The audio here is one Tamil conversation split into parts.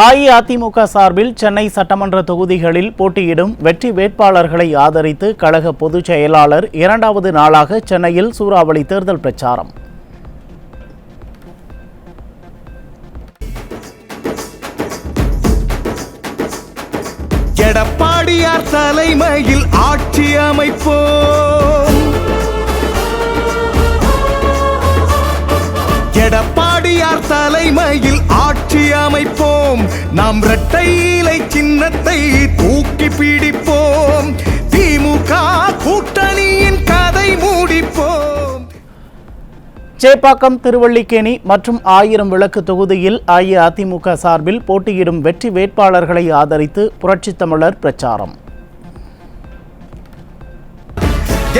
அஇஅதிமுக சார்பில் சென்னை சட்டமன்ற தொகுதிகளில் போட்டியிடும் வெற்றி வேட்பாளர்களை ஆதரித்து கழக பொதுச் செயலாளர் இரண்டாவது நாளாக சென்னையில் சூறாவளி தேர்தல் பிரச்சாரம். எடப்பாடியார் தலைமையில் ஆட்சி அமைப்போம். எடப்பாடியார் தலைமையில் ஆட்சி அமைப்போம். நாம் இரட்டை இலை சின்னத்தை தூக்கி பிடிப்போம். திமுக கூட்டணியின் கதை முடிப்போம். சேப்பாக்கம், திருவல்லிக்கேணி மற்றும் 1000 விளக்கு தொகுதியில் அஇஅதிமுக சார்பில் போட்டியிடும் வெற்றி வேட்பாளர்களை ஆதரித்து புரட்சித் தமிழர் பிரச்சாரம்.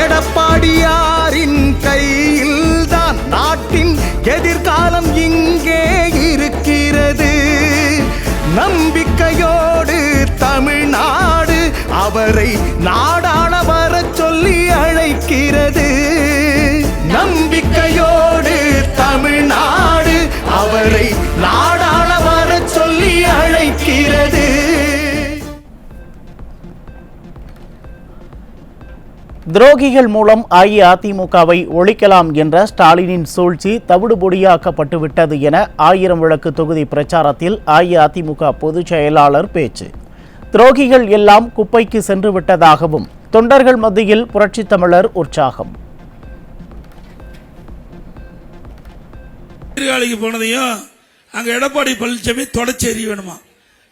எடப்பாடியாரின் கையில்தான் நாட்டின் எதிர்காலம் இங்கே இருக்கிறது. நம்பிக்கையோடு தமிழ்நாடு அவரை நாடாள வரச் சொல்லி அழைக்கிறது. நம்பிக்கையோடு தமிழ்நாடு அவரை நாடாள வரச் சொல்லி அழைக்கிறது. துரோகிகள் மூலம் அஇஅதிமுகவை ஒழிக்கலாம் என்ற ஸ்டாலினின் சூழ்ச்சி தவிடுபொடியாக்கப்பட்டுவிட்டது என 1000 விளக்கு தொகுதி பிரச்சாரத்தில் அஇஅதிமுக பொதுச் செயலாளர் பேச்சு. துரோகிகள் எல்லாம் குப்பைக்கு சென்று விட்டதாகவும் தொண்டர்கள் மத்தியில் புரட்சித் தமிழர் உற்சாகம். சீர்காழிக்கு போனதையும் அங்கே எடப்பாடி பழனிசாமி தொடச்சி எறியணுமா?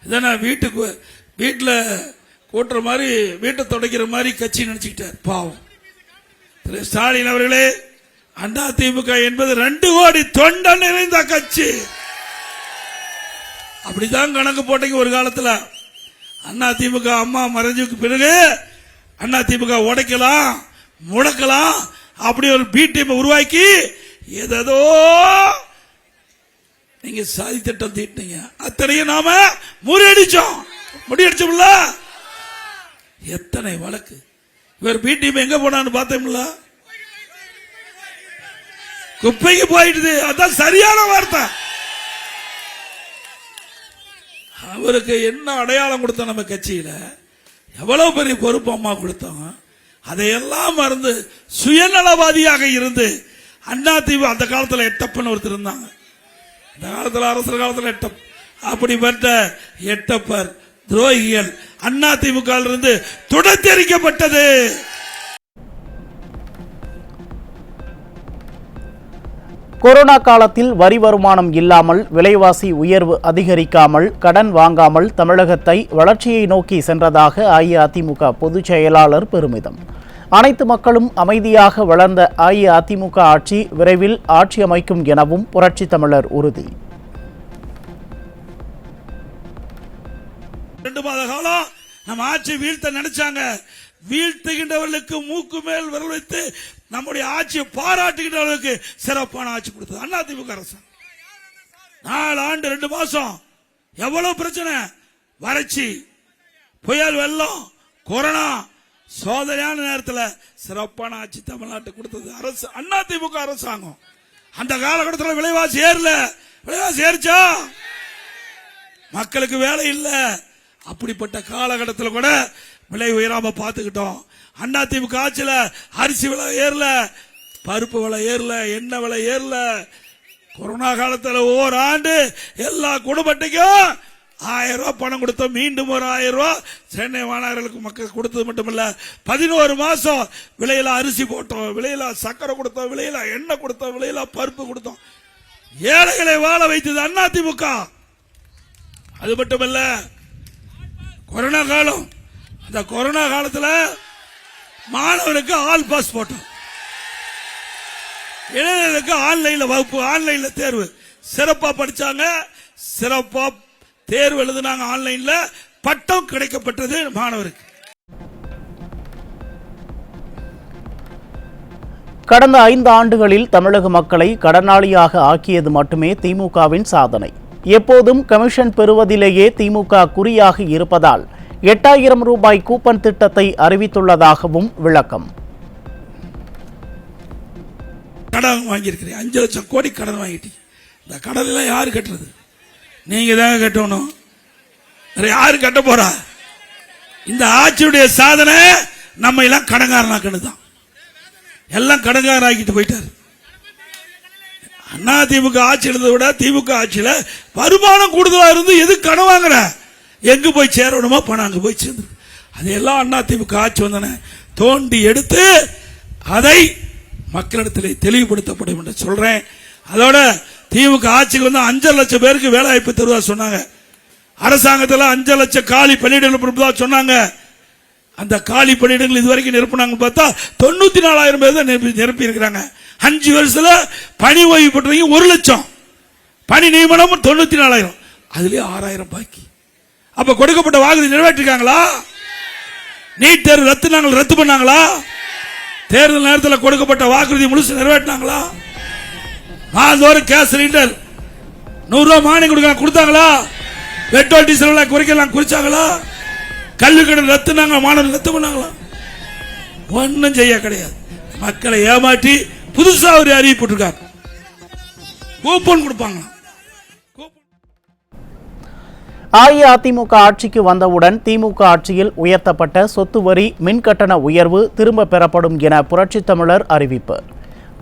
இதான் வீட்டில் கூட்டுற மாதிரி வீட்டை துடைக்கிற மாதிரி கட்சி நினைச்சுக்கிட்டார். பாவம் திரு ஸ்டாலின் அவர்களே, அதிமுக என்பது 2 கோடி தொண்டன் நிறைந்த கட்சி. அப்படிதான் கணக்கு போட்டீங்க ஒரு காலத்தில். அதிமுக அம்மா மறைஞ்சுக்கு பிறகு அதிமுக உடைக்கலாம் முடக்கலாம் அப்படி ஒரு பி டீம் உருவாக்கி ஏதோ நீங்க சாதி திட்டம் தீட்டினீங்க. அத்தனையும் நாம முறியடிச்சோம். முடியடிச்சோம்ல. எத்தனை வழக்கு. இவர் பி டீம் எங்க போனான்னு பார்த்தோம்ல, குப்பைக்கு போயிடுது. அதான் சரியான வார்த்தை. அவருக்கு என்ன அடையாளம் கொடுத்தோம்? நம்ம கட்சியில எவ்வளவு பெரிய பொறுப்பு அம்மா கொடுத்தோம். அதையெல்லாம் மறந்து சுயநலவாதியாக இருந்து அதிமுக அந்த காலத்தில் எட்டப்பன் ஒருத்தர் இருந்தாங்க. இந்த காலத்தில் அரசர் காலத்தில் எட்டப். அப்படிப்பட்ட எட்டப்பர் துரோகிகள் அதிமுக இருந்து துடைத்தெறிக்கப்பட்டது. கொரோனா காலத்தில் வரி வருமானம் இல்லாமல், விலைவாசி உயர்வு அதிகரிக்காமல், கடன் வாங்காமல் தமிழகத்தை வளர்ச்சியை நோக்கி சென்றதாக அஇஅதிமுக பொதுச் செயலாளர் பெருமிதம். அனைத்து மக்களும் அமைதியாக வளர்ந்த அஇஅதிமுக ஆட்சி விரைவில் ஆட்சி அமைக்கும் எனவும் புரட்சித் தமிழர் உறுதி. 2 மாத காலம் நம்ம ஆட்சி வீழ்த்த நினைச்சாங்க. வீழ்த்துகின்றவர்களுக்கு மூக்கு மேல் விரல் வைத்து நம்முடைய ஆட்சியை பாராட்டுகின்றவர்களுக்கு சிறப்பான ஆட்சி கொடுத்தது அதிமுக அரசு. 4 ஆண்டு 2 மாசம் எவ்வளவு பிரச்சனை, வறட்சி, புயல், வெள்ளம், கொரோனா, சோதனையான நேரத்தில் சிறப்பான ஆட்சி தமிழ்நாட்டுக்கு கொடுத்தது அரசு அதிமுக அரசாங்கம். அந்த காலகட்டத்தில் விலைவாசி ஏறல. விலைவாசி ஏறிச்சா? மக்களுக்கு வேலை இல்லை. அப்படிப்பட்ட காலகட்டத்தில் கூட விலை உயராம பார்த்துக்கிட்டோம். அதிமுக ஆட்சியில் அரிசி விலை ஏறல, பருப்பு விலை ஏறல, எண்ணெய் விலை ஏறல. கொரோனா காலத்தில் ஓராண்டு எல்லா குடும்பத்துக்கும் 1000 ரூபாய் பணம் கொடுத்தோம். மீண்டும் ஒரு 1000 ரூபாய் சென்னை மாநகருக்கு மக்கள் கொடுத்தது மட்டுமல்ல, 11 மாசம் விலையில அரிசி போட்டோம், விலையில சக்கரை கொடுத்தோம், விலையில எண்ணெய் கொடுத்தோம், விலையில பருப்பு கொடுத்தோம். ஏழைகளை வாழ வைத்தது அதிமுக. அது மட்டுமல்ல, கொரோனா காலம், அந்த கொரோனா காலத்தில் மாணவனுக்கு ஆல் பாஸ் போட்டோம். இளைஞர்களுக்கு ஆன்லைன்ல வகுப்பு, ஆன்லைன்ல தேர்வு. சிறப்பா படிச்சாங்க, சிறப்பா தேர்வு எழுதினாங்க. ஆன்லைன்ல பட்டம் கிடைக்கப்பட்டது மாணவருக்கு. கடந்த 5 ஆண்டுகளில் தமிழக மக்களை கடனாளியாக ஆக்கியது மட்டுமே திமுகவின் சாதனை. எப்போதும் கமிஷன் பெறுவதிலேயே திமுக குறியாக இருப்பதால் 8000 ரூபாய் கூப்பன் திட்டத்தை அறிவித்துள்ளதாகவும் விளக்கம். கடன் வாங்கியிருக்கிறேன், 5 லட்சம் கோடி கடன் வாங்கிட்டீங்க. இந்த கடன் எல்லாம் யாரு கட்டுறது? நீங்க தான் கட்டணும். யாரு கட்ட போறா? இந்த ஆட்சியுடைய சாதனை நம்ம எல்லாம் கடங்காரனாக்கன்னு தான். எல்லாம் கடங்காரனாக்கிட்டு போயிட்டாரு. அண்ணா திமுக ஆட்சி இருந்ததை விட திமுக ஆட்சியில வருமானம் கூடுதலா இருந்து எது கடன் வாங்குற? எங்க போய் சேரணுமோ பணம் அங்க போய் சேர்ந்து. அதையெல்லாம் அண்ணா திமுக ஆட்சி வந்தன தோண்டி எடுத்து அதை மக்களிடத்தில் தெளிவுபடுத்தப்படும் என்று சொல்றேன். அதோட திமுக ஆட்சிக்கு வந்து 5 லட்சம் பேருக்கு வேலை வாய்ப்பு தருவதா சொன்னாங்க. அரசாங்கத்தில் 5 லட்சம் காலி பணியிடங்கள் சொன்னாங்க. அந்த காலி பணியிடங்கள் இதுவரைக்கும் நிரப்பினாங்க பார்த்தா 94,000 பேர் தான் நிரப்பி இருக்கிறாங்க. 5 வருஷத்துல பணி ஓய்வு பெற்றவங்க 1 லட்சம், பணி நியமனம் 94,000, அதுலயே 6,000 பாக்கி. அப்ப கொடுக்கப்பட்ட வாக்குறுதி நிறைவேற்றிருக்காங்களா? நீட் தேர்வு ரத்து பண்ணாங்களா? தேர்தல் நேரத்தில் கொடுக்கப்பட்ட வாக்குறுதி முழுசு நிறைவேற்றினாங்களா? மாதந்தோறும் கேஸ் சிலிண்டர் 100 ரூபாய் மானியம் கொடுத்தாங்களா? பெட்ரோல் டீசல் குறைக்கலாம் குறிச்சாங்களா? கல்வி கடன் ரத்துனாங்க, மாணவர்கள் ரத்து பண்ணாங்களா? ஒன்னும் செய்ய கிடையாது. மக்களை ஏமாற்றி புதுசா ஒரு அறிவிப்பு கூப்பன் கொடுப்பாங்க. அஇஅதிமுக ஆட்சிக்கு வந்தவுடன் திமுக ஆட்சியில் உயர்த்தப்பட்ட சொத்து வரி, மின்கட்டண உயர்வு திரும்ப பெறப்படும் என புரட்சித் தமிழர் அறிவிப்பு.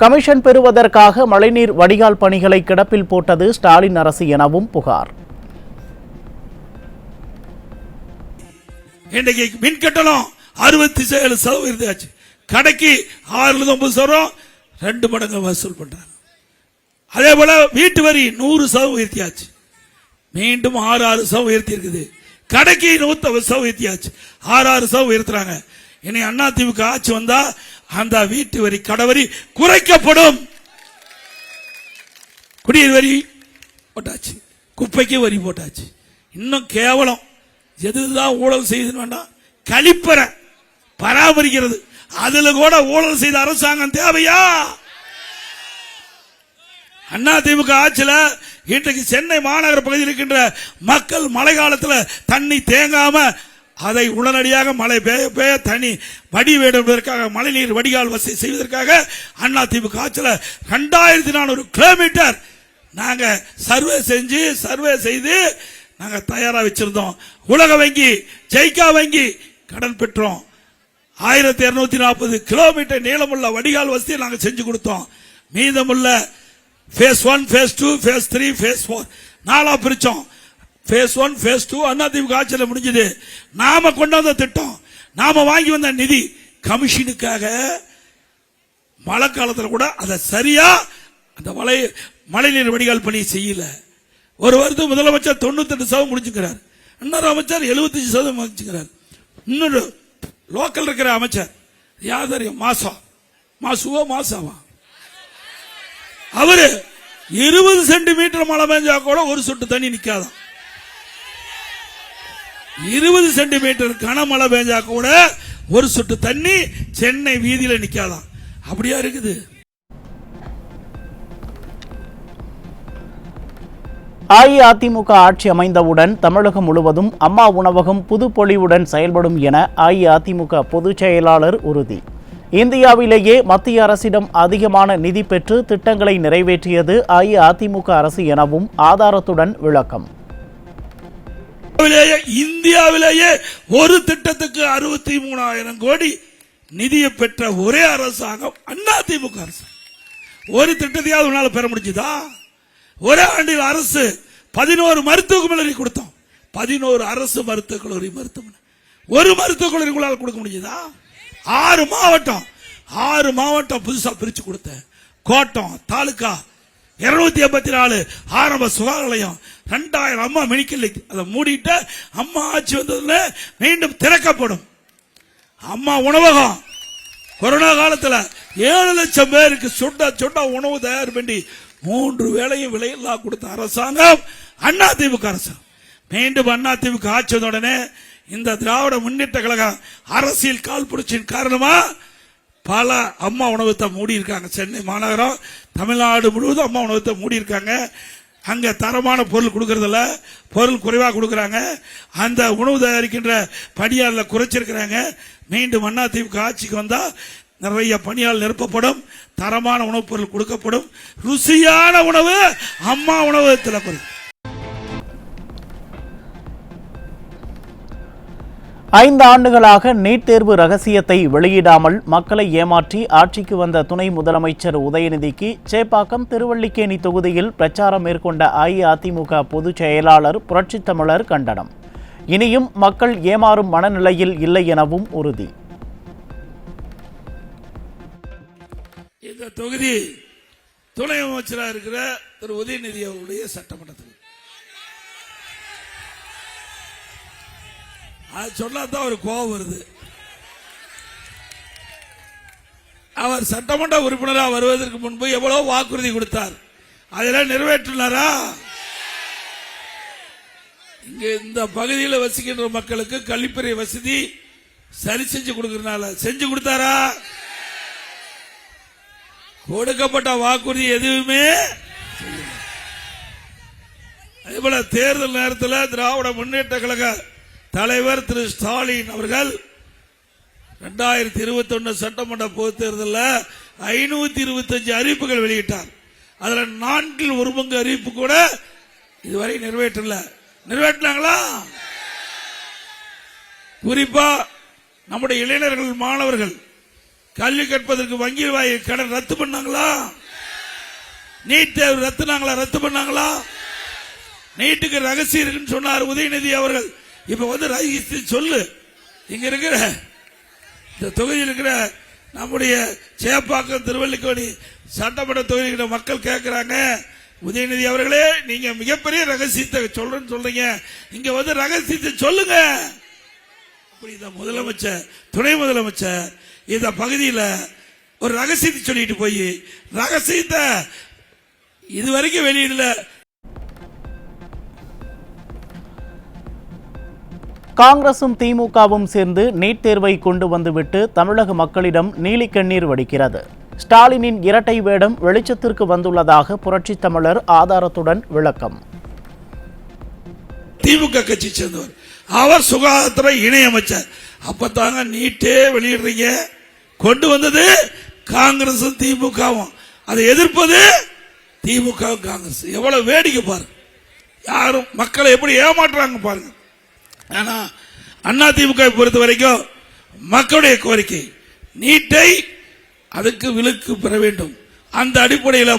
கமிஷன் பெறுவதற்காக மழைநீர் வடிகால் பணிகளை கிடப்பில் போட்டது ஸ்டாலின் அரசு எனவும் புகார். இன்றைக்கு மின்கட்டணம் 67% ஆச்சு. கடைக்கு 6-9 2 மடங்கு வசூல் பண்றாங்க. அதே போல வீட்டு வரி 100% உயர்த்தியாச்சு. மீண்டும் 6% உயர்த்தி இருக்குது. கடைக்கு 100% உயர்த்தியாச்சு. 6% உயர்த்துறாங்க. இனி அண்ணா திமுக ஆட்சி வந்தா அந்த வீட்டு வரி கடவரி குறைக்கப்படும். குடிநீர் வரி போட்டாச்சு, குப்பைக்கு வரி போட்டாச்சு. இன்னும் கேவலம் எதுதான் ஊழல் செய்து வேண்டாம், கழிப்பறை பராமரிக்கிறது அதுல கூட ஊழல் செய்த அரசாங்கம் தேவையா? அண்ணா திமுக ஆட்சியில இன்றைக்கு சென்னை மாநகர பகுதியில் இருக்கின்ற மக்கள் மழை காலத்தில் தண்ணி தேங்காம அதை உடனடியாக மழை பெய்ய தண்ணி வடிவேடுவதற்காக மழைநீர் வடிகால் வசதி செய்வதற்காக அண்ணா திமுக ஆட்சியில் 2400 கிலோமீட்டர் நாங்க சர்வே செய்து நாங்க தயாரா வச்சிருந்தோம். உலக வங்கி, ஜெய்கா வங்கி கடன் பெற்றோம். 1240 கிலோமீட்டர் நீளமுள்ள வடிகால் வசதியை நாங்க செஞ்சு கொடுத்தோம். மீதமுள்ள phase 1, phase 2, phase 3, phase 4 4 பிரிச்சோம். phase 1, phase 2 Anna DMK ஆட்சியில் முடிஞ்சது. நாம கொண்டு வந்த திட்டம், நாம வாங்கி வந்த நிதி கமிஷனுக்காக மழை காலத்தில் கூட அதை சரியா அந்த மழைநீர் வடிகால் பணி செய்யல. ஒரு வருஷம் முதலமைச்சர் 98% முடிச்சுக்கிறார், இன்னொரு அமைச்சர் 75% முடிச்சுக்கிறார். இன்னொரு லோக்கல் இருக்கிற அமைச்சர் யாதர் மாசாவா அவரு 20 சென்டிமீட்டர் மழை பெஞ்சா கூட ஒரு சொட்டு தண்ணி நிக்காதான். 20 சென்டிமீட்டர் கனமழை பெஞ்சா கூட ஒரு சொட்டு தண்ணி சென்னை வீதியில நிக்காதான். அப்படியா இருக்குது? அஇஅதிமுக ஆட்சி அமைந்தவுடன் தமிழகம் முழுவதும் அம்மா உணவகம் புதுப்பொலிவுடன் செயல்படும் என அஇஅதிமுக பொதுச் செயலாளர் உறுதி. இந்தியாவிலேயே மத்திய அரசிடம் அதிகமான நிதி பெற்று திட்டங்களை நிறைவேற்றியது அஇஅதிமுக அரசு எனவும் ஆதாரத்துடன் விளக்கம். இந்தியாவிலேயே ஒரு திட்டத்துக்கு 63,000 கோடி நிதியை பெற்ற ஒரே அரசாங்கம் அதிமுக அரசு. ஒரு திட்டத்தையாவது உன்னால பெற முடிஞ்சதா? ஒரே ஆண்டில் அரசு 11 மருத்துவக் கல்லூரி கொடுத்தோம். 11 அரசு மருத்துவக் கல்லூரி மருத்துவமனை. ஒரு மருத்துவக் கல்லூரி உங்களால் கொடுக்க முடிஞ்சதா? 6 மாவட்டம் புதுசா பிரிச்சு கொடுத்த கோட்டம் தாலுகா 284 ஆரம்ப சுகாதார நிலையம் 2000 அம்மா மெடிக்கல் அதை மூடிட்டு அம்மா ஆட்சி வந்ததுல மீண்டும் திறக்கப்படும். அம்மா உணவகம் கொரோனா காலத்தில் 7 லட்சம் பேருக்கு சுட்ட உணவு தயார் பண்ணி 3 வேளையும் விலையில்லா கொடுத்த அரசாங்கம் அதிமுக அரசாங்கம். மீண்டும் அதிமுக ஆட்சி வந்த உடனே இந்த திராவிட முன்னேற்ற கழகம் அரசியல் கால் புரட்சியின் காரணமா பல அம்மா உணவகத்தை மூடி இருக்காங்க. சென்னை மாநகரம், தமிழ்நாடு முழுவதும் அம்மா உணவகத்தை மூடி இருக்காங்க. அங்க தரமான பொருள் கொடுக்கறதில்ல, பொருள் குறைவாக கொடுக்கறாங்க. அந்த உணவு தயாரிக்கின்ற பணியாளர் குறைச்சிருக்கிறாங்க. மீண்டும் அதிமுக ஆட்சிக்கு வந்தா நிறைய பணியாளர் நிரப்பப்படும், தரமான உணவுப் பொருள் கொடுக்கப்படும், ருசியான உணவு அம்மா உணவகத்தில். 5 ஆண்டுகளாக நீட் தேர்வு ரகசியத்தை வெளியிடாமல் மக்களை ஏமாற்றி ஆட்சிக்கு வந்த துணை முதலமைச்சர் உதயநிதிக்கு சேப்பாக்கம் திருவல்லிக்கேணி தொகுதியில் பிரச்சாரம் மேற்கொண்ட அஇஅதிமுக பொதுச் செயலாளர் புரட்சித் தமிழர் கண்டனம். இனியும் மக்கள் ஏமாறும் மனநிலையில் இல்லை எனவும் உறுதி. இந்த தொகுதி துணை அமைச்சராக இருக்கிற திரு உதயநிதி அவருடைய சட்டமன்றத்தில் அது சொன்னாதான் ஒரு கோபம் வருது. அவர் சட்டமன்ற உறுப்பினராக வருவதற்கு முன்பு எவ்வளவு வாக்குறுதி கொடுத்தார், அதெல்லாம் நிறைவேற்றினாரா? இங்க இந்த பகுதியில் வசிக்கின்ற மக்களுக்கு கழிப்பறை வசதி சரி செஞ்சு கொடுக்கறதுனால செஞ்சு கொடுத்தாரா? கொடுக்கப்பட்ட வாக்குறுதி எதுவுமே. அதேபோல தேர்தல் நேரத்தில் திராவிட முன்னேற்ற கழக தலைவர் திரு ஸ்டாலின் அவர்கள் 2021 சட்டமன்ற பொதுத் தேர்தலில் 525 அறிவிப்புகள் வெளியிட்டார். அதுல 4 பங்கு அறிவிப்பு கூட இதுவரை நிறைவேற்றினாங்களா? குறிப்பா நம்முடைய இளைஞர்கள் மாணவர்கள் கல்வி கற்பதற்கு வங்கி வாய் கடன் ரத்து பண்ணாங்களா? நீட் தேர்வு ரத்து பண்ணாங்களா? நீட்டுக்கு ரகசியம் இருக்குன்னு சொன்னார் உதயநிதி அவர்கள். இப்ப வந்து ரகசியத்தை சொல்லு. இங்க இருக்கிற இந்த தொகுதியில் இருக்கிற நம்முடைய சேப்பாக்கம் திருவல்லிக்கேணி சட்டமன்ற தொகுதியில் மக்கள் கேட்கிறாங்க, உதயநிதி அவர்களே நீங்க மிகப்பெரிய ரகசியத்தை சொல்றீங்க, இங்க வந்து ரகசியத்தை சொல்லுங்க. அப்படி இந்த முதலமைச்சர் துணை முதலமைச்சர் இந்த பகுதியில் ஒரு ரகசியத்தை சொல்லிட்டு போய் ரகசியத்தை இதுவரைக்கும் வெளியிடல. காங்கிரசும் திமுகவும் சேர்ந்து நீட் தேர்வை கொண்டு வந்துவிட்டு தமிழக மக்களிடம் நீலிக்கண்ணீர் வடிக்கிறது. ஸ்டாலினின் இரட்டை வேடம் வெளிச்சத்திற்கு வந்துள்ளதாக புரட்சித் தமிழர் ஆதாரத்துடன் விளக்கம். திமுக கட்சி சேர்ந்தவர், அவர் சுகாதாரத்துறை இணையமைச்சர். அப்பதாங்க நீட்டே வெளியிடுறீங்க. கொண்டு வந்தது காங்கிரசும் திமுகவும், அதை எதிர்ப்பது திமுக காங்கிரஸ். எவ்வளவு வேடிக்கை பாருங்க, யாரும் மக்களை எப்படி ஏமாற்றுறாங்க பாருங்க. ஆனா அண்ணா திமுக பொறுத்த வரைக்கும் மக்களுடைய கோரிக்கை நீட்டை அதுக்கு விலக்கு பெற வேண்டும். அந்த அடிப்படையில்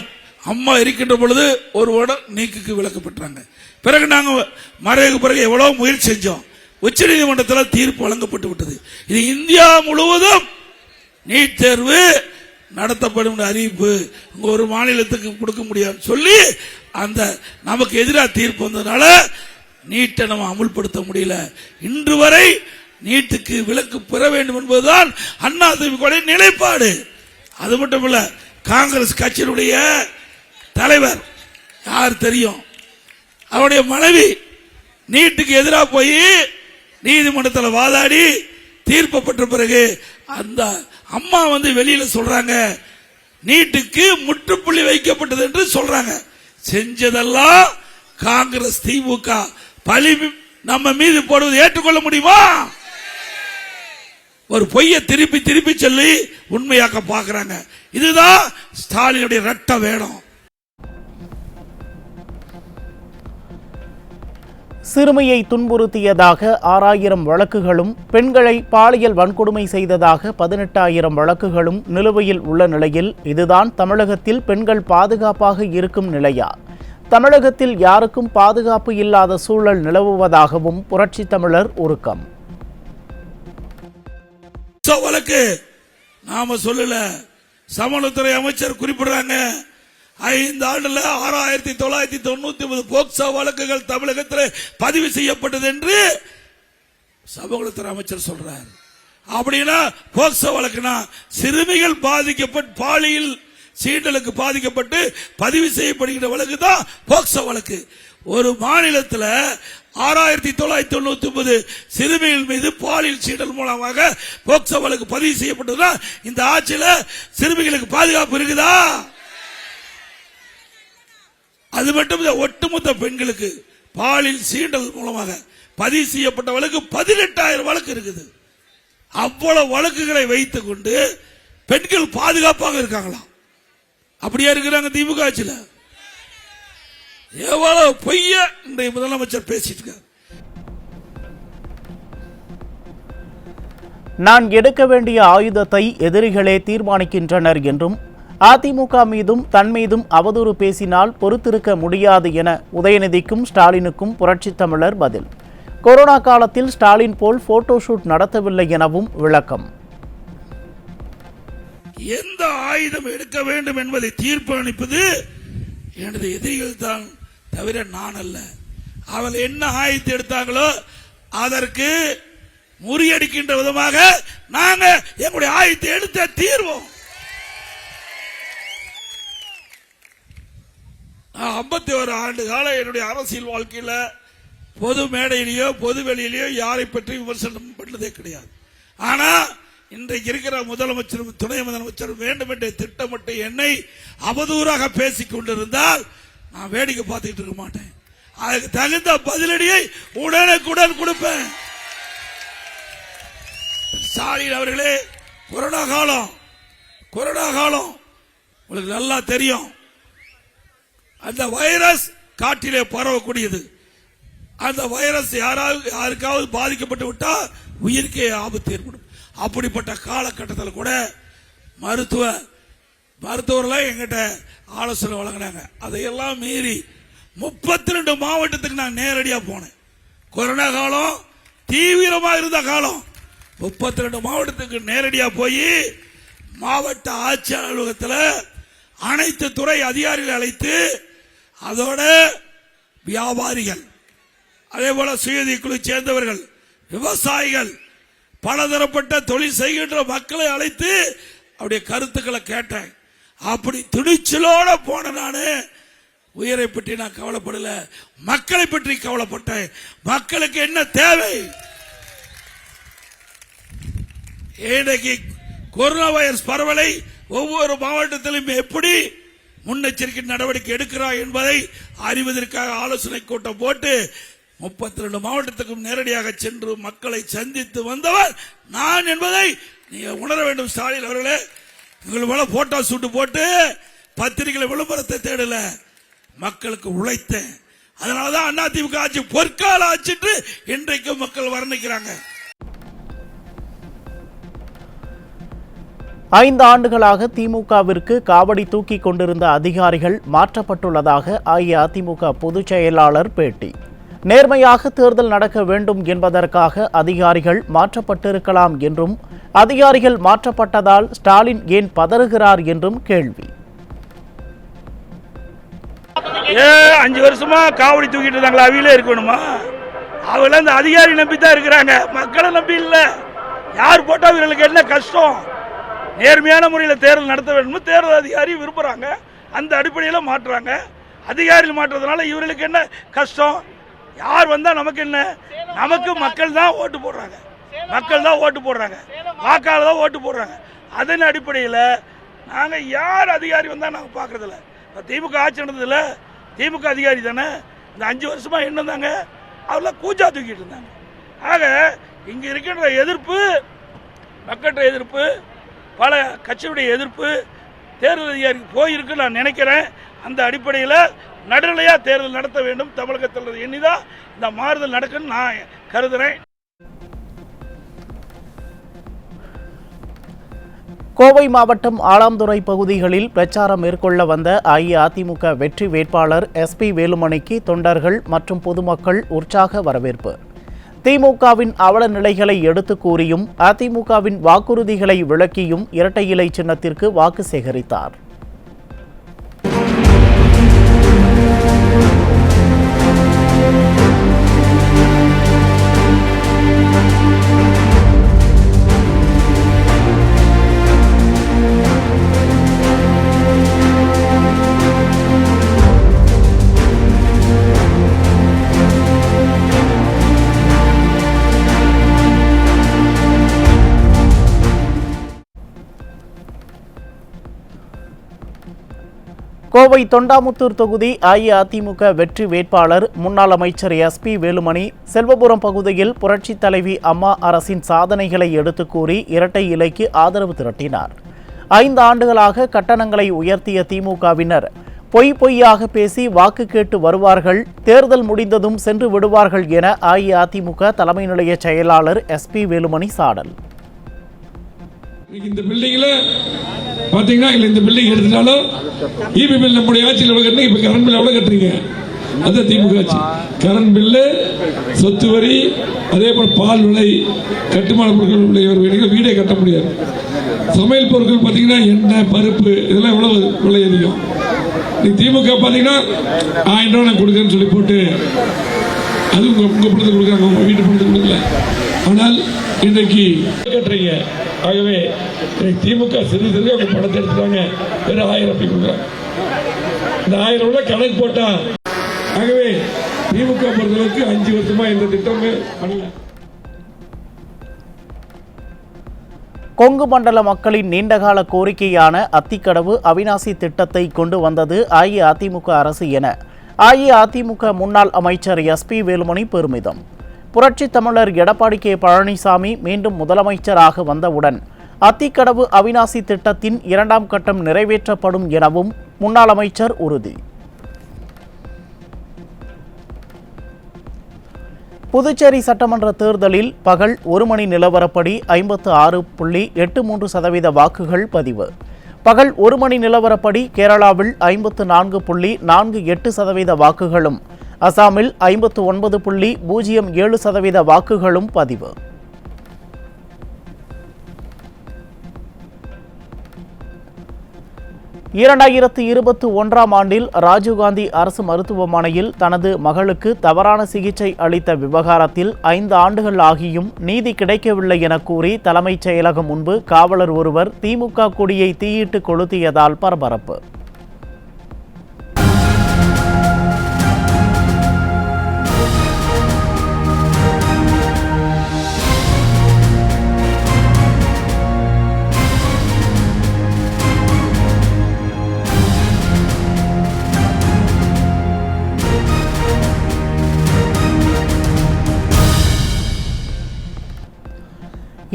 அம்மா இருக்கின்ற பொழுது ஒரு வருடம் நீக்குக்கு விலக்கப்பட்டாங்க. பிறகு நாங்கள் மறைவுக்கு பிறகு எவ்வளவு முயற்சி செஞ்சோம். உச்ச நீதிமன்றத்தில் தீர்ப்பு வழங்கப்பட்டு விட்டது. இது இந்தியா முழுவதும் நீட் தேர்வு நடத்தப்படும் அறிவிப்பு ஒரு மாநிலத்துக்கு கொடுக்க முடியாது சொல்லி அந்த நமக்கு எதிராக தீர்ப்பு வந்ததுனால நீட்டை நம்ம அமுல்படுத்த முடியல. இன்று வரை நீட்டுக்கு விலக்கு பெற வேண்டும் என்பதுதான் அண்ணா திமுக நிலைப்பாடு. அது மட்டும் இல்ல, காங்கிரஸ் கட்சியினுடைய தலைவர் யார் தெரியும், அவருடைய மனைவி நீட்டுக்கு எதிராக போய் நீதிமன்றத்தில் வாதாடி தீர்ப்பப்பட்ட பிறகு அந்த அம்மா வந்து வெளியில சொல்றாங்க நீட்டுக்கு முற்றுப்புள்ளி வைக்கப்பட்டது என்று சொல்றாங்க. செஞ்சதெல்லாம் காங்கிரஸ் திமுக. பழி நம்ம மீது போடுவது ஏற்றுக்கொள்ள முடியுமா? ஒரு பொய்யை திருப்பி திருப்பி சொல்லி உண்மையாக்க பார்க்கிறாங்க. இதுதான் ஸ்டாலினுடைய இரட்டை வேடம். சிறுமியை துன்புறுத்தியதாக 6000 வழக்குகளும், பெண்களை பாலியல் வன்கொடுமை செய்ததாக 18,000 வழக்குகளும் நிலுவையில் உள்ள நிலையில் இதுதான் தமிழகத்தில் பெண்கள் பாதுகாப்பாக இருக்கும் நிலையா? தமிழகத்தில் யாருக்கும் பாதுகாப்பு இல்லாத சூழல் நிலவுவதாகவும் புரட்சி தமிழர் உருக்கம். வழக்கு நாம சொல்லல, சமூகத்துறை அமைச்சர் குறிப்பிடுறாங்க. 5 ஆண்டுல 6999 போக்சோ வழக்குகள் தமிழகத்தில் பதிவு செய்யப்பட்டது என்று சமூகத்துறை அமைச்சர் சொல்றார். அப்படின்னா போக்சோ வழக்குனா சிறுமிகள் பாதிக்கப்பட்டு பாலியல் சீண்டலுக்கு பாதிக்கப்பட்டு பதிவு செய்யப்படுகிற வழக்கு தான் போக்சோ வழக்கு. ஒரு மாநிலத்தில் 6999 சிறுமிகள் மீது பாலியல் சீண்டல் மூலமாக போக்சோ வழக்கு பதிவு செய்யப்பட்டதுன்னா இந்த ஆட்சியில் சிறுமிகளுக்கு பாதுகாப்பு இருக்குதா? அது மட்டும் ஒட்டுமொத்த பெண்களுக்கு பாலியல் சீண்டல் மூலமாக பதிவு செய்யப்பட்ட வழக்கு 18,000 வழக்கு இருக்குது. அவ்வளவு வழக்குகளை வைத்துக் கொண்டு பெண்கள் பாதுகாப்பாக இருக்காங்களா? அப்படியே இருக்கிறாங்க திமுக ஆட்சியில். எவ்வளவு பொய்ய இன்றைய முதலமைச்சர் பேசிட்டு இருக்கார். நான் எடுக்க வேண்டிய ஆயுதத்தை எதிரிகளே தீர்மானிக்கின்றனர் என்றும் அதிமுக மீதும் தன் மீதும் அவதூறு பேசினால் பொறுத்திருக்க முடியாது என உதயநிதிக்கும் ஸ்டாலினுக்கும் புரட்சித் தமிழர் பதில். கொரோனா காலத்தில் ஸ்டாலின் போல் போட்டோ ஷூட் நடத்தவில்லை எனவும் விளக்கம். எந்த ஆயுதம் எடுக்க வேண்டும் என்பதை தீர்மானிப்பது எனது எதிரிகள் தான் தவிர நான் அல்ல. அவர்கள் என்ன ஆயுதத்தை எடுத்தாங்களோ அதற்கு முறியடிக்கின்ற விதமாக நாங்க எங்களுடைய ஆயுதத்தை எடுத்த தீர்வோம். 51 ஆண்டு கால என்னுடைய அரசியல் வாழ்க்கையில பொது மேடையிலேயோ பொது வெளியிலேயோ யாரை பற்றி விமர்சனம் பண்ணதே கிடையாது. ஆனா இன்றைக்கு இருக்கிற முதலமைச்சரும் துணை முதலமைச்சரும் வேண்டும் என்ற திட்டமிட்டு என்னை அவதூறாக பேசிக் கொண்டிருந்தால் நான் வேடிக்கை பார்த்துக்கிட்டு இருக்க மாட்டேன். அதுக்கு தகுந்த பதிலடியை உடனுக்குடன் கொடுப்பேன். ஸ்டாலின் அவர்களே, கொரோனா காலம் உங்களுக்கு நல்லா தெரியும். அந்த வைரஸ் காற்றிலே பரவக்கூடியது. அந்த வைரஸ் யாருக்காவது பாதிக்கப்பட்டு விட்டால் உயிருக்கே ஆபத்து ஏற்படும். அப்படிப்பட்ட காலகட்டத்தில் கூட மருத்துவர்கள் எங்கிட்ட ஆலோசனை வழங்கினாங்க. அதையெல்லாம் மீறி 32 மாவட்டத்துக்கு நான் நேரடியா போனேன். கொரோனா காலம் தீவிரமாக இருந்த காலம். 32 மாவட்டத்துக்கு நேரடியா போய் மாவட்ட ஆட்சியர் அலுவலகத்தில் அனைத்து துறை அதிகாரிகளை அழைத்து அதோட வியாபாரிகள், அதே போல சுயதி குழு சேர்ந்தவர்கள், விவசாயிகள், பலதரப்பட்ட தொழில் செய்கின்ற மக்களை அழைத்து அவருடைய கருத்துக்களை கேட்டேன். அப்படி துணிச்சலோட போன நானு உயிரை பற்றி நான் கவலைப்படல, மக்களை பற்றி கவலைப்பட்டேன். மக்களுக்கு என்ன தேவை? இன்றைக்கு கொரோனா வைரஸ் பரவலை ஒவ்வொரு மாவட்டத்திலும் எப்படி முன்னெச்சரிக்கை நடவடிக்கை எடுக்கிறார் என்பதை அறிவதற்காக ஆலோசனை கூட்டம் போட்டு 32 மாவட்டத்துக்கும் நேரடியாக சென்று மக்களை சந்தித்து வந்தவர் நான் என்பதை நீங்க உணர வேண்டும். ஸ்டாலின் அவர்களே, உங்களை போட்டோ சூட்டு போட்டு பத்திரிகை விளம்பரத்தை தேடல, மக்களுக்கு உழைத்தேன். அதனாலதான் அதிமுக ஆட்சி பொற்கால ஆட்சிட்டு இன்றைக்கும் மக்கள் வர்ணிக்கிறாங்க. 5 ஆண்டுகளாக திமுகவிற்கு காவடி தூக்கி கொண்டிருந்த அதிகாரிகள் மாற்றப்பட்டுள்ளதாக அஇஅதிமுக பொதுச் செயலாளர் பேட்டி. நேர்மையாக தேர்தல் நடக்க வேண்டும் என்பதற்காக அதிகாரிகள் மாற்றப்பட்டிருக்கலாம் என்றும், அதிகாரிகள் மாற்றப்பட்டதால் ஸ்டாலின் ஏன் பதறுகிறார் என்றும் கேள்வி. 5 வருஷமா காவடி தூக்கிட்டு இருந்தாங்களா, அவையிலே இருக்கணுமா? அவங்க அந்த அதிகாரி நம்பித்தான் இருக்கிறாங்க, மக்களை நம்பி இல்ல. யார் போட்டா இவர்களுக்கு என்ன கஷ்டம்? நேர்மையான முறையில் தேர்தல் நடத்த வேண்டும் தேர்தல் அதிகாரி விரும்புறாங்க, அந்த அடிப்படையில் மாற்றுறாங்க. அதிகாரிகள் மாற்றுறதுனால இவர்களுக்கு என்ன கஷ்டம்? யார் வந்தா நமக்கு என்ன? நமக்கு மக்கள் தான் ஓட்டு போடுறாங்க, வாக்காளர் தான் ஓட்டு போடுறாங்க. அதன் அடிப்படையில் நாங்க யார் அதிகாரி வந்தா நாங்க பாக்குறதில்ல. திமுக ஆட்சி நடந்ததுல திமுக அதிகாரி தானே இந்த 5 வருஷமா என்ன தாங்க அவெல்லாம் கூச்சா தூக்கிட்டு இருந்தாங்க. ஆக இங்க இருக்கின்ற எதிர்ப்பு, மக்கள்கிட்ட எதிர்ப்பு, பல கட்சியுடைய எதிர்ப்பு தேர்தல் அதிகாரிக்கு போயிருக்கு நான் நினைக்கிறேன். அந்த அடிப்படையில் நடுநிலையா தேர்தல் நடத்த வேண்டும் தமிழகத்தில் எண்ணிதான் இந்த மாறுதல் நடக்குன்னு நான் கருதுறேன். கோவை மாவட்டம் ஆலாம்துறை பகுதிகளில் பிரச்சாரம் மேற்கொள்ள வந்த அஇஅதிமுக வெற்றி வேட்பாளர் SP வேலுமணிக்கு தொண்டர்கள் மற்றும் பொதுமக்கள் உற்சாக வரவேற்பு. திமுகவின் அவல நிலைகளை எடுத்து கூறியும் அதிமுகவின் வாக்குறுதிகளை விளக்கியும் இரட்டை இலை சின்னத்திற்கு வாக்கு சேகரித்தார். கோவை தொண்டாமுத்தூர் தொகுதி அஇஅதிமுக வெற்றி வேட்பாளர் முன்னாள் அமைச்சர் SP வேலுமணி செல்வபுரம் பகுதியில் புரட்சித் தலைவி அம்மா அரசின் சாதனைகளை எடுத்து கூறி இரட்டை இலைக்கு ஆதரவு திரட்டினார். 5 ஆண்டுகளாக கட்டணங்களை உயர்த்திய திமுகவினர் பொய்யாக பேசி வாக்கு கேட்டு வருவார்கள், தேர்தல் முடிந்ததும் சென்று விடுவார்கள் என அஇஅதிமுக தலைமை நிலைய செயலாளர் SP வேலுமணி சாடல். இந்த பில்டிங்ல பாத்தீங்கன்னா இல்ல இந்த பில்டிங் எடுத்துட்டாலும் இபி பில் நம்முடைய ஆட்சியில் எவ்வளவு கட்டுறீங்க, இப்ப கரண்ட் பில் எவ்வளவு கட்டுறீங்க, அதான் திமுக ஆட்சி. கரண்ட் பில்லு, சொத்து வரி, அதே போல பால் விலை, கட்டுமான பொருட்கள் உள்ள வீடே கட்ட முடியாது. சமையல் பொருட்கள் பாத்தீங்கன்னா எண்ணெய், பருப்பு இதெல்லாம் எவ்வளவு விலை அதிகம். நீ திமுக பாத்தீங்கன்னா 1000 ரூபாய் நான் கொடுக்கறேன்னு சொல்லி போட்டு அது உங்க பணத்தை கொடுக்குறாங்க, உங்க வீட்டு பணத்தை கொடுக்கல. ஆனால் இன்றைக்கு கட்டுறீங்க. ஆகவே திமுக சிறு சிறு அவங்க பணத்தை எடுத்துட்டாங்க, வெறும் 1000 அப்படி கொடுக்குறாங்க. இந்த 1000 ரூபாய் கணக்கு போட்டா, ஆகவே திமுக பொறுத்தளவுக்கு 5 வருஷமா இந்த திட்டமே பண்ணல. கொங்கு மண்டல மக்களின் நீண்டகால கோரிக்கையான அத்திக்கடவு அவிநாசி திட்டத்தை கொண்டு வந்தது அஇஅதிமுக அரசு என அஇஅதிமுக முன்னாள் அமைச்சர் SP வேலுமணி பெருமிதம். புரட்சித் தமிழர் எடப்பாடி கே பழனிசாமி மீண்டும் முதலமைச்சராக வந்தவுடன் அத்திக்கடவு அவிநாசி திட்டத்தின் 2ஆம் கட்டம் நிறைவேற்றப்படும் எனவும் முன்னாள் அமைச்சர் உறுதி. புதுச்சேரி சட்டமன்ற தேர்தலில் பகல் 1 மணி நிலவரப்படி 56.83% வாக்குகள் பதிவு. பகல் 1 மணி நிலவரப்படி கேரளாவில் 54.48% வாக்குகளும், அசாமில் 59.07% வாக்குகளும் பதிவு. இரண்டாயிரத்து 21ஆம் ஆண்டில் ராஜீவ்காந்தி அரசு மருத்துவமனையில் தனது மகளுக்கு தவறான சிகிச்சை அளித்த விவகாரத்தில் 5 ஆண்டுகள் ஆகியும் நீதி கிடைக்கவில்லை என கூறி தலைமைச் செயலகம் முன்பு காவலர் ஒருவர் திமுக கொடியை தீயிட்டு கொளுத்தியதால் பரபரப்பு.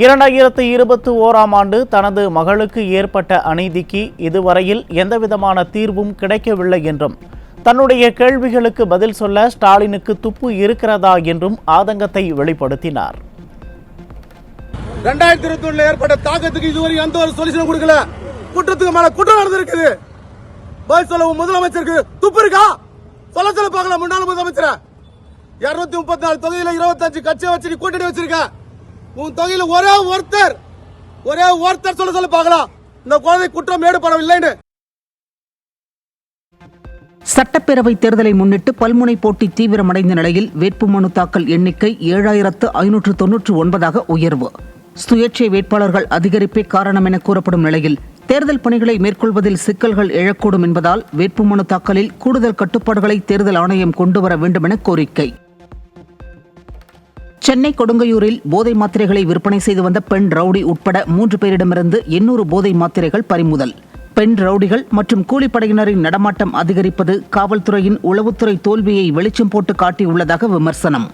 இரண்டாயிரத்து 21ஆம் ஆண்டு தனது மகளுக்கு ஏற்பட்ட அநீதிக்கு இதுவரையில் எந்தவிதமான தீர்வும் கிடைக்கவில்லை என்றும், தன்னுடைய கேள்விகளுக்கு பதில் சொல்ல ஸ்டாலினுக்கு துப்பு இருக்கிறதா என்றும் ஆதங்கத்தை வெளிப்படுத்தினார். 2021 ஏற்பட்ட தாக்கத்துக்கு இதுவரை எந்த ஒரு சொல்யூஷன் கொடுக்கல. குற்றத்துக்கு மேல குற்றம் நடந்திருக்குது. பதில் சொல்ல முதலமைச்சருக்கு துப்பு இருக்கா? சொல்ல பார்க்கலாம். முன்னாள் முதலமைச்சர் 234 தொகுதியில 25 கட்சியை வச்சு நீ கூட்டணி வச்சிருக்க. உன் தொகையில ஒரே ஒருத்தர் சொல்ல பார்க்கலாம் இந்த குழந்தை குற்றம் ஏற்படவில்லைன்னு. சட்டப்பேரவை தேர்தலை முன்னிட்டு பல்முனை போட்டி தீவிரமடைந்த நிலையில் வேட்புமனு தாக்கல் எண்ணிக்கை 7599 உயர்வு. சுயேட்சை வேட்பாளர்கள் அதிகரிப்பே காரணம் என கூறப்படும் நிலையில் தேர்தல் பணிகளை மேற்கொள்வதில் சிக்கல்கள் எழக்கூடும் என்பதால் வேட்புமனு தாக்கலில் கூடுதல் கட்டுப்பாடுகளை தேர்தல் ஆணையம் கொண்டுவர வேண்டும் என கோரிக்கை. சென்னை கொடுங்கையூரில் போதை மாத்திரைகளை விற்பனை செய்து வந்த பெண் ரவுடி உட்பட 3 பேரிடமிருந்து 800 போதை மாத்திரைகள் பறிமுதல். பெண் ரவுடிகள் மற்றும் கூலிப்படையினரின் நடமாட்டம் அதிகரிப்பது காவல்துறையின் உளவுத்துறை தோல்வியை வெளிச்சம் போட்டு காட்டியுள்ளதாக விமர்சனம்.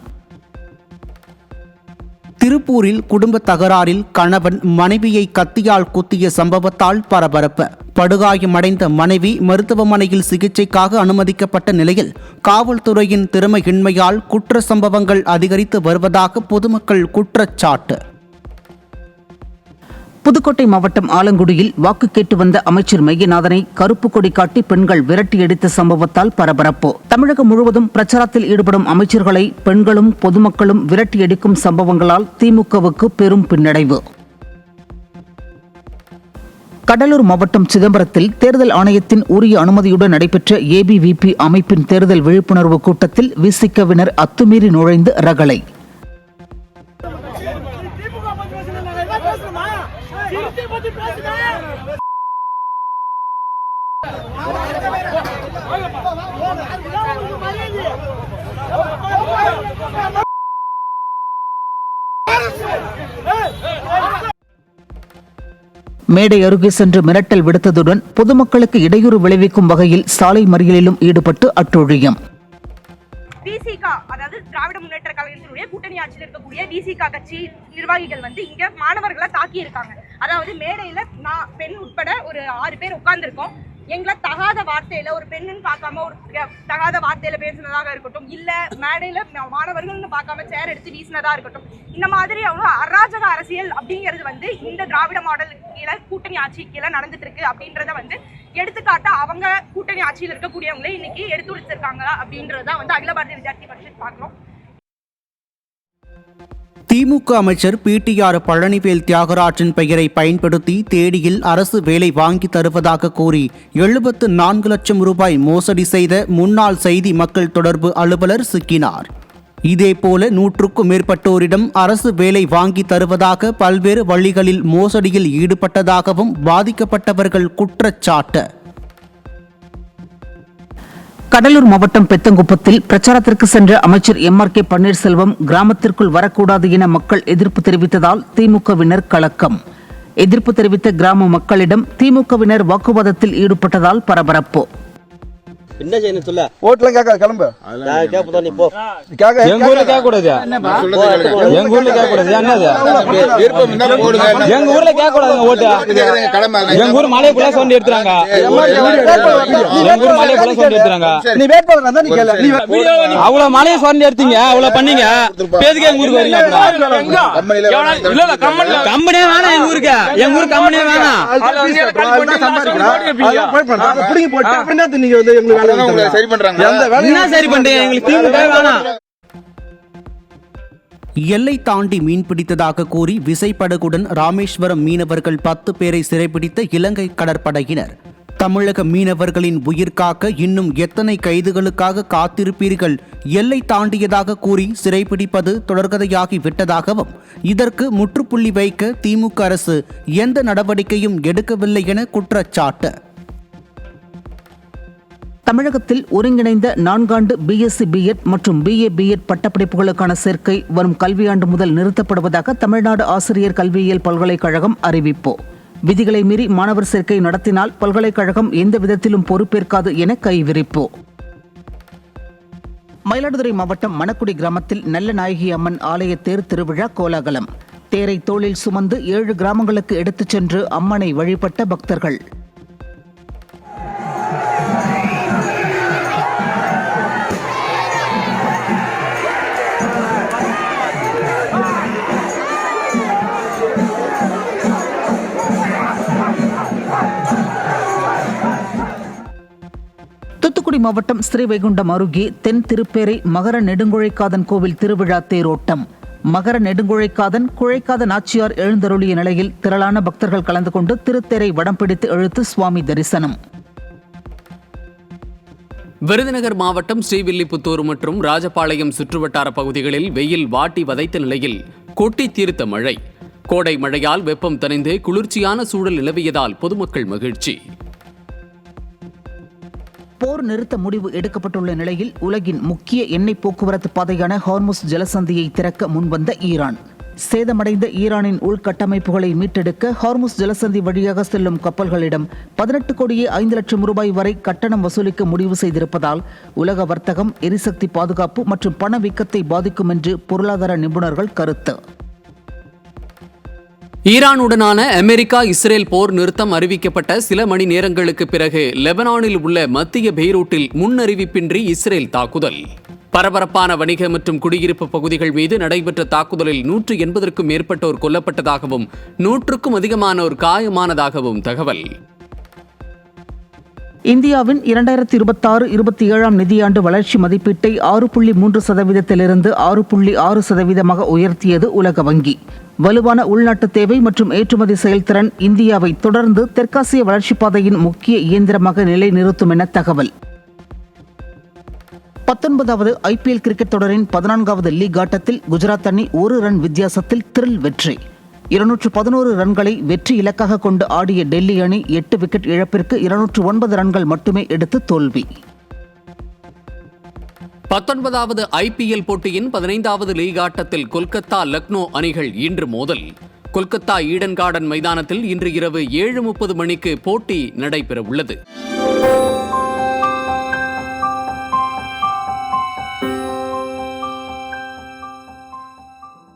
திருப்பூரில் குடும்ப தகராறில் கணவன் மனைவியை கத்தியால் குத்திய சம்பவத்தால் பரபரப்பு. படுகாயமடைந்த மனைவி மருத்துவமனையில் சிகிச்சைக்காக அனுமதிக்கப்பட்ட நிலையில் காவல்துறையின் திறமையின்மையால் குற்ற சம்பவங்கள் அதிகரித்து வருவதாக பொதுமக்கள் குற்றச்சாட்டு. புதுக்கோட்டை மாவட்டம் ஆலங்குடியில் வாக்கு கேட்டு வந்த அமைச்சர் மெய்யநாதனை கருப்பு கொடி காட்டி பெண்கள் விரட்டியடித்த சம்பவத்தால் பரபரப்பு. தமிழகம் முழுவதும் பிரச்சாரத்தில் ஈடுபடும் அமைச்சர்களை பெண்களும் பொதுமக்களும் விரட்டியடிக்கும் சம்பவங்களால் திமுகவுக்கு பெரும் பின்னடைவு. கடலூர் மாவட்டம் சிதம்பரத்தில் தேர்தல் ஆணையத்தின் உரிய அனுமதியுடன் நடைபெற்ற ABVP அமைப்பின் தேர்தல் விழிப்புணர்வு கூட்டத்தில் விசிகவினர் அத்துமீறி நுழைந்து ரகளை. மேடை அருகே சென்று மிரட்டல் விடுத்ததுடன் பொதுமக்களுக்கு இடையூறு விளைவிக்கும் வகையில் சாலை மறியலிலும் ஈடுபட்டு அட்டூழியம். விசிக, அதாவது திராவிட முன்னேற்ற கழகத்தினுடைய கூட்டணி ஆட்சியில் இருக்கக்கூடிய விசிக கட்சி நிர்வாகிகள் இங்க மாணவர்களை தாக்கி இருக்காங்க. அதாவது மேடையில நான் பெண் உட்பட ஒரு 6 பேர் உட்கார்ந்து இருக்கோம். எங்களை தகாத வார்த்தையில ஒரு பெண்ணுன்னு பார்க்காம ஒரு தகாத வார்த்தையில பேசினதாக இருக்கட்டும், இல்ல மேடையில மாணவர்கள்னு பார்க்காம சேர் எடுத்து வீசினதா இருக்கட்டும், இந்த மாதிரி அராஜக அரசியல் அப்படிங்கிறது இந்த திராவிட மாடல் கீழே கூட்டணி ஆட்சி கீழே நடந்துட்டு இருக்கு அப்படின்றத வந்து எடுத்துக்காட்ட அவங்க கூட்டணி ஆட்சியில் இருக்கக்கூடியவங்களே இன்னைக்கு எடுத்து வச்சிருக்காங்களா அப்படின்றத வந்து அகில பாரதிய வித்யார்த்தி பரிஷத் பார்க்கிறோம். திமுக அமைச்சர் பிடிஆர் பழனிவேல் தியாகராஜன் பெயரை பயன்படுத்தி தேனியில் அரசு வேலை வாங்கி தருவதாக கூறி 74 லட்சம் ரூபாய் மோசடி செய்த முன்னாள் செய்தி மக்கள் தொடர்பு அலுவலர் சிக்கினார். இதேபோல 100க்கும் மேற்பட்டோரிடம் அரசு வேலை வாங்கி தருவதாக பல்வேறு வழிகளில் மோசடியில் ஈடுபட்டதாகவும் பாதிக்கப்பட்டவர்கள் குற்றச்சாட்டு. கடலூர் மாவட்டம் பெத்தங்குப்பத்தில் பிரச்சாரத்திற்கு சென்ற அமைச்சர் MRK பன்னீர்செல்வம் கிராமத்திற்குள் வரக்கூடாது என மக்கள் எதிர்ப்பு தெரிவித்ததால் திமுகவினர் கலக்கம். எதிர்ப்பு தெரிவித்த கிராம மக்களிடம் திமுகவினர் வாக்குவாதத்தில் ஈடுபட்டதால் பரபரப்பு. என்ன செய்யணும் சொல்ல ஓட்டுலாம் கேட்காது, கிளம்பு. கேப்பதான் நீ போ. எங்க ஊர்ல கேட்க கூடாது, எங்க ஊர்ல கேட்க கூடாது. என்னது எங்க ஊர்ல கேட்க கூடாதுங்க ஓட்டு. எங்க ஊர் மலைக்குள்ள சொண்டி எடுத்துறாங்க, எங்க ஊர் மலைக்குள்ள சொண்டி எடுத்துறாங்க. நீ வேட்பாளர் இருந்தா நீ கேளு. நீ அவ்வளவு மலையை சொண்டி எடுத்தீங்க, அவ்வளவு பண்ணீங்க. பேதுக்கு எங்க ஊருக்கு வரீங்க? கம்பெனியே வேணாம் எங்க ஊருக்கு, எங்க ஊர் கம்பெனியே வேணாம். புடிங்கி போட்டு அப்புறம் நீங்க வந்து எங்களுக்கு சரி பண்றாங்க. என்ன சரி பண்றீங்க? எங்களுக்கு திமுக வேணாம். எல்லை தாண்டி மீன்பிடித்ததாக கூறி விசைப்படகுடன் ராமேஸ்வரம் மீனவர்கள் 10 பேரை சிறைப்பிடித்த இலங்கை கடற்படையினர். தமிழக மீனவர்களின் உயிர் காக்க இன்னும் எத்தனை கைதுகளுக்காக காத்திருப்பீர்கள்? எல்லை தாண்டியதாக கூறி சிறைப்பிடிப்பது தொடர்கதையாகி விட்டதாகவும் இதற்கு முற்றுப்புள்ளி வைக்க திமுக அரசு எந்த நடவடிக்கையும் எடுக்கவில்லை என குற்றச்சாட்டு. தமிழகத்தில் ஒருங்கிணைந்த 4 ஆண்டு BSc B.Ed மற்றும் BA B.Ed பட்டப்படிப்புகளுக்கான சேர்க்கை வரும் கல்வியாண்டு முதல் நிறுத்தப்படுவதாக தமிழ்நாடு ஆசிரியர் கல்வியியல் பல்கலைக்கழகம் அறிவிப்பு. விதிகளை மீறி மாணவர் சேர்க்கை நடத்தினால் பல்கலைக்கழகம் எந்த விதத்திலும் பொறுப்பேற்காது என கைவிரிப்பு. மயிலாடுதுறை மாவட்டம் மணக்குடி கிராமத்தில் நல்லநாயகி அம்மன் ஆலய தேர் திருவிழா கோலாகலம். தேரை தோளில் சுமந்து 7 கிராமங்களுக்கு எடுத்துச் சென்று அம்மனை வழிபட்ட பக்தர்கள். தூத்துக்குடி மாவட்டம் ஸ்ரீவைகுண்டம் அருகே தென் திருப்பேரை மகர நெடுங்குழைக்காதன் கோவில் திருவிழா தேரோட்டம். மகர நெடுங்குழைக்காதன் குழைக்காத நாச்சியார் எழுந்தருளிய நிலையில் திரளான பக்தர்கள் கலந்து கொண்டு திருத்தேரை வடம் பிடித்து இழுத்து சுவாமி தரிசனம். விருதுநகர் மாவட்டம் ஸ்ரீவில்லிபுத்தூர் மற்றும் ராஜபாளையம் சுற்றுவட்டார பகுதிகளில் வெயில் வாட்டி வதைத்த நிலையில் கொட்டி தீர்த்த மழை. கோடை மழையால் வெப்பம் தணிந்து குளிர்ச்சியான சூழல் நிலவியதால் பொதுமக்கள் மகிழ்ச்சி. போர் நிறுத்த முடிவு எடுக்கப்பட்டுள்ள நிலையில் உலகின் முக்கிய எண்ணெய் போக்குவரத்து பாதையான ஹார்முஸ் ஜலசந்தியை திறக்க முன்வந்த ஈரான். சேதமடைந்த ஈரானின் உள்கட்டமைப்புகளை மீட்டெடுக்க ஹார்முஸ் ஜலசந்தி வழியாக செல்லும் கப்பல்களிடம் 18 கோடியே 5 லட்சம் ரூபாய் வரை கட்டணம் வசூலிக்க முடிவு செய்திருப்பதால் உலக வர்த்தகம், எரிசக்தி பாதுகாப்பு மற்றும் பணவீக்கத்தை பாதிக்கும் என்று பொருளாதார நிபுணர்கள் கருத்து. ஈரானுடனான அமெரிக்கா இஸ்ரேல் போர் நிறுத்தம் அறிவிக்கப்பட்ட சில மணி நேரங்களுக்கு பிறகு லெபனானில் உள்ள மத்திய பெய்ரூட்டில் முன்னறிவிப்பின்றி இஸ்ரேல் தாக்குதல். பரபரப்பான வணிக மற்றும் குடியிருப்பு பகுதிகள் மீது நடைபெற்ற தாக்குதலில் 180க்கும் மேற்பட்டோர் கொல்லப்பட்டதாகவும் 100க்கும் அதிகமானோர் காயமானதாகவும் தகவல். இந்தியாவின் 2026-27 நிதியாண்டு வளர்ச்சி மதிப்பீட்டை 6.3%-இலிருந்து 6.6%-ஆக உயர்த்தியது உலக வங்கி. வலுவான உள்நாட்டு தேவை மற்றும் ஏற்றுமதி செயல்திறன் இந்தியாவை தொடர்ந்து தெற்காசிய வளர்ச்சிப் பாதையின் முக்கிய இயந்திரமாக நிலைநிறுத்தும் என தகவல். 19வது IPL கிரிக்கெட் தொடரின் 14வது லீக் ஆட்டத்தில் குஜராத் அணி 1 ரன் வித்தியாசத்தில் த்ரில் வெற்றி. 211 ரன்களை வெற்றி இலக்காக கொண்டு ஆடிய டெல்லி அணி 8 விக்கெட் இழப்பிற்கு 209 ரன்கள் மட்டுமே எடுத்து தோல்வி. 19வது IPL போட்டியின் 15வது லீக் ஆட்டத்தில் கொல்கத்தா லக்னோ அணிகள் இன்று மோதல். கொல்கத்தா ஈடன் கார்டன் மைதானத்தில் இன்று இரவு 7:30 மணிக்கு போட்டி நடைபெற உள்ளது.